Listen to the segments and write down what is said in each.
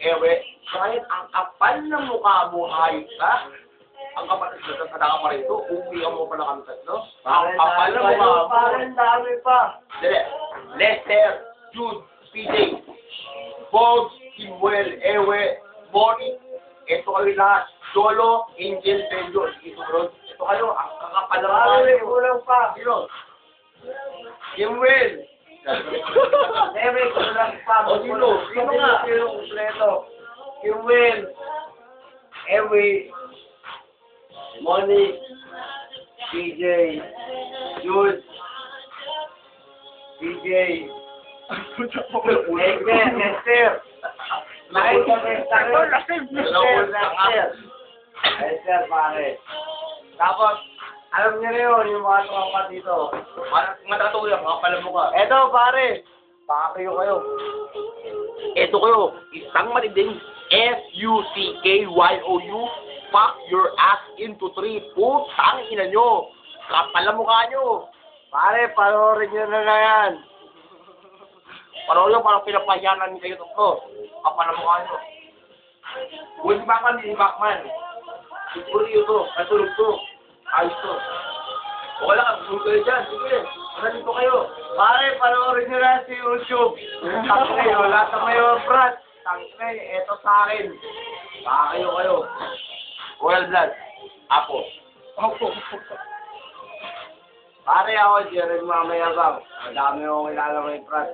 ewe, kahit ang kapal ng mukha mo, ayos ka. Ang kapal ng kadaka pa rito, umiyak mo pala kami tatlo. Ang kapal ng mukha mo. Parang dami pa. Dali. Lester, Jude, PJ, Bogs, Kimwell, Ewe, Bonnie. Ito kayo lahat. Solo, Angel, Benjo, Isurod. Ito kayo, ang kakapal ng mukha Parang mo. kulang pa. Sino? Kimwell. Ewe, kulang pa. O, sino? Sino nga? Sino kumpleto? Kiwin. Ewe. Monique. PJ. Jude. PJ. Esther. Esther, pare. Tapos, alam niyo na yun, yung mga tropa dito. Parang matatuloy, mga pala mo ka. Eto, pare. Pakakayo kayo. Ito kayo, isang matinding FUCKYOU, fuck your ass into 3. Putang ina nyo. Kapal ang mukha nyo. Pare, panoorin nyo na yan. Parang parang pinapahiyanan ni kayo ito. Kapal ang mukha nyo. Huwag si Bachman, hindi si Bachman. Siguro to, natulog to. Ayos to. O wala, tulog kayo dyan. Sige, wala dito kayo. Pare, panoorin nyo na si YouTube. Tangkay, wala sa mayo, Brad. Tangkay, eto sa akin. Kayo. Royal Blood. Apo. Pare, ako, Jared Mamayabang. Madami akong kilala may Brad.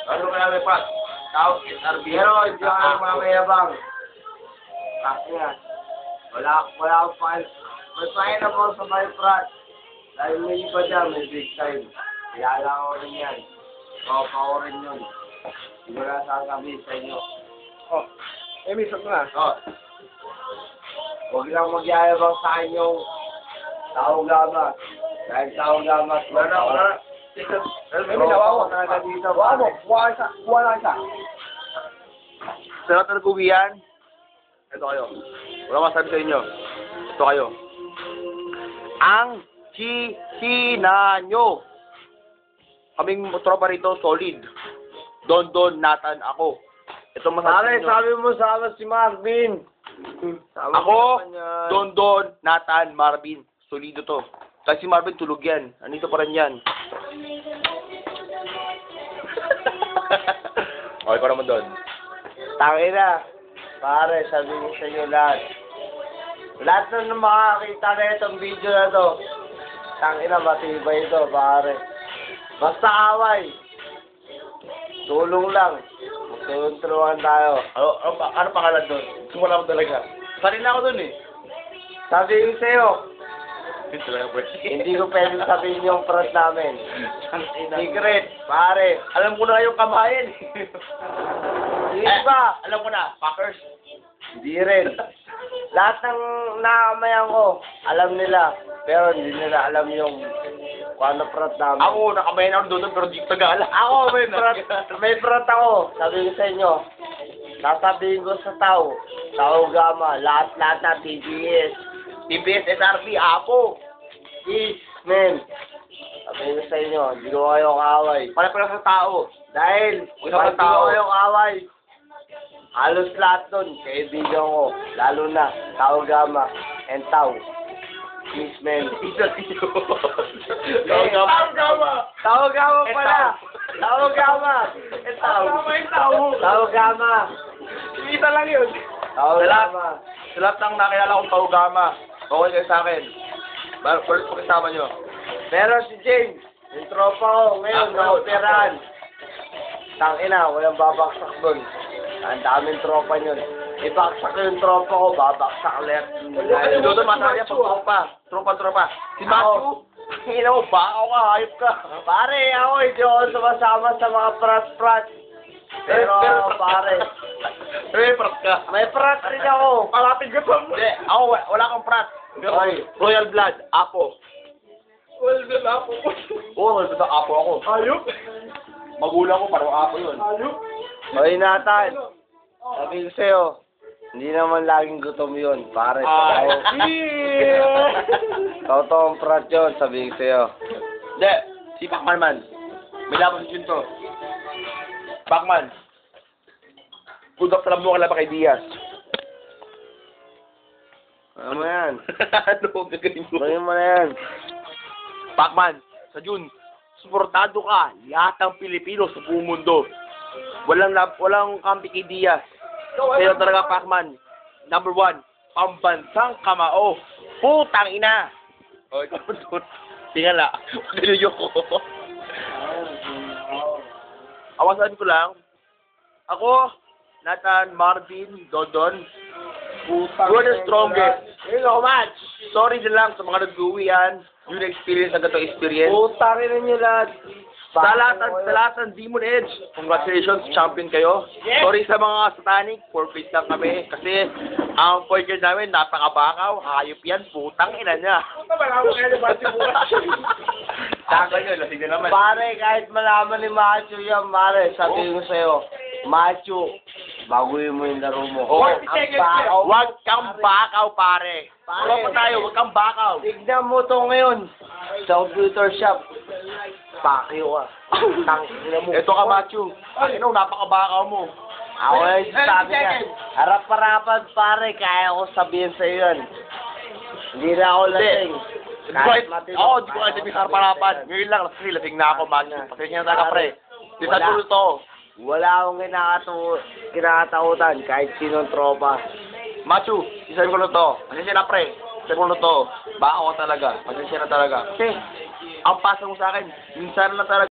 Ano kaya may pat? Tawag SRB. Pero, Jared Mamayabang. Kasi nga, wala akong file. May file ako sa may Brad. Dahil may iba dyan, may big time. Kilala ko rin yan. Papa ko rin yun. Hindi ko na sasabihin sa inyo. Oh, misok na. Oh. Huwag lang magyayabang sa akin yung tao gamas. Dahil tao gamas. Wala. May minawa ko. na dito. Buha mo. Buha lang isa. Sarap na nag-uwian. Ito kayo. Wala masabi sa inyo. Ito kayo. Ang hihina nyo. Kaming tropa rito, solid. Don, Nathan, ako. Ito masabi sa Pare, inyo. sabi mo sama si Marvin. Ako, Don, Nathan, Marvin. Solido to. Kasi si Marvin tulog yan. Andito pa rin yan. Okay, para mo doon. Tangina. Pare, sabi ko sa inyo lahat. Lahat na makakita na itong video na to. Tangina, matibay ito, pare. Basta away. Tulong lang. Magtulong-tulungan tayo. Ano pangalan doon? Sumula ko talaga. Kanina ako doon eh. Sabi ko sa'yo, Yun talaga, bro. hindi ko pwede sabihin yung prat namin. Secret, pare. Alam ko na yung kamayan. Hindi ba? Alam ko na, Packers. Hindi rin. Lahat ng nakamayan ko, alam nila. Pero hindi nila alam yung kung ano prat namin. Ako, nakamayan ako doon, pero di ko tagala. Ako, may prat ako. Sabi ko sa inyo, sasabihin ko sa tao, gama, lahat na TBS. TBS, SRB, Apo. Yes, man. Sabi ko sa inyo, hindi ko kayo kaaway. Pala sa tao. Dahil, Wala kang hindi ko tao. kayo kaaway. Halos lahat doon, kaibigan ko. Lalo na, tao gama, and tao. Yes, man. Isa dito. Tao gama pala. Tao gama. And tao. Tao gama. Isa lang yun. Tao Sa lahat, gama. sa lahat ng nakilala kong Taugama, okay kayo sa akin. First pakisama nyo. Pero si James, yung tropa ko, ngayon, na-operahan. Tangina, walang babaksak doon. Ang daming tropa nyon. Ibaksak ko yung tropa ko, babaksak left. Doon, masaya pag tropa. Si Matthew, hina mo, baka ka, hayop ka. Pare, ako, hindi ako sumasama sa mga prat-prat. Pero, pare, Prat ka. may prat rin ako. Kalapit ka pa. Hindi, ako, wala kang prat. Oy. Royal Blood, Apo. Well, good apo. Oo, Royal Blood, Apo ako. Ayop. Magulang ko, parang Apo yun. Ayop. Oy, Nathan. Sabi ko sa'yo, hindi naman laging gutom yun, pare. Totoong prat yun, sabi ko sa'yo. Hindi, si Pacman man. May laban si Junto. Pacman. Good luck sa labo ka kay Diaz. Ano mo yan? Ano? Gagaling mo. Gawin mo na yan. Pacman, sa June, suportado ka. Lahat ng Pilipino sa buong mundo. Walang kampi kay Diaz. Sa'yo talaga, Pacman. Number 1, pambansang kamao. Putang ina! O, ikaw doon. Tingala. Ganun ko. Awasan ko lang. Ako, Nathan, Marvin, Dodon. You're the strongest. Hey, no match. Sorry din lang sa mga nag-uwi yan. Yung experience ang gatong experience. Putang ina nyo lahat. Sa lahat ng Demon Edge, congratulations, champion kayo. Sorry sa mga satanic, forfeit lang kami. Kasi ang point guard namin, napakabakaw, hayop yan, putang ina niya. Taka yun, lasing na naman. Pare, kahit malaman ni Macho yan, pare, sabihin ko sa'yo, Macho, baguhin mo yung laro mo. Oo. Ang bakaw. Huwag kang bakaw, pare. Wala pa tayo, huwag kang bakaw. Tignan mo to ngayon, sa computer shop. Pakyo ka. Tangina mo. Ito ka, Machu. Ano, napakabakaw mo. Ako yung sabi niya. Harap-harapan, pare, kaya ko sabihin sa'yo yan. Hindi na ako lasing. Oo, di ko kasi bisar-parapan. Ngayon lang, lasing na ako, Machu. Pasensya na talaga, pre. Di sa tulo to. Wala akong kinakatakutan kahit sinong tropa. Machu, isabi ko na to. Pasensya na, pre. Isabi ko na to. Baka ako talaga. Pasensya na talaga. Kasi, ang pasa mo sa akin, minsan lang talaga.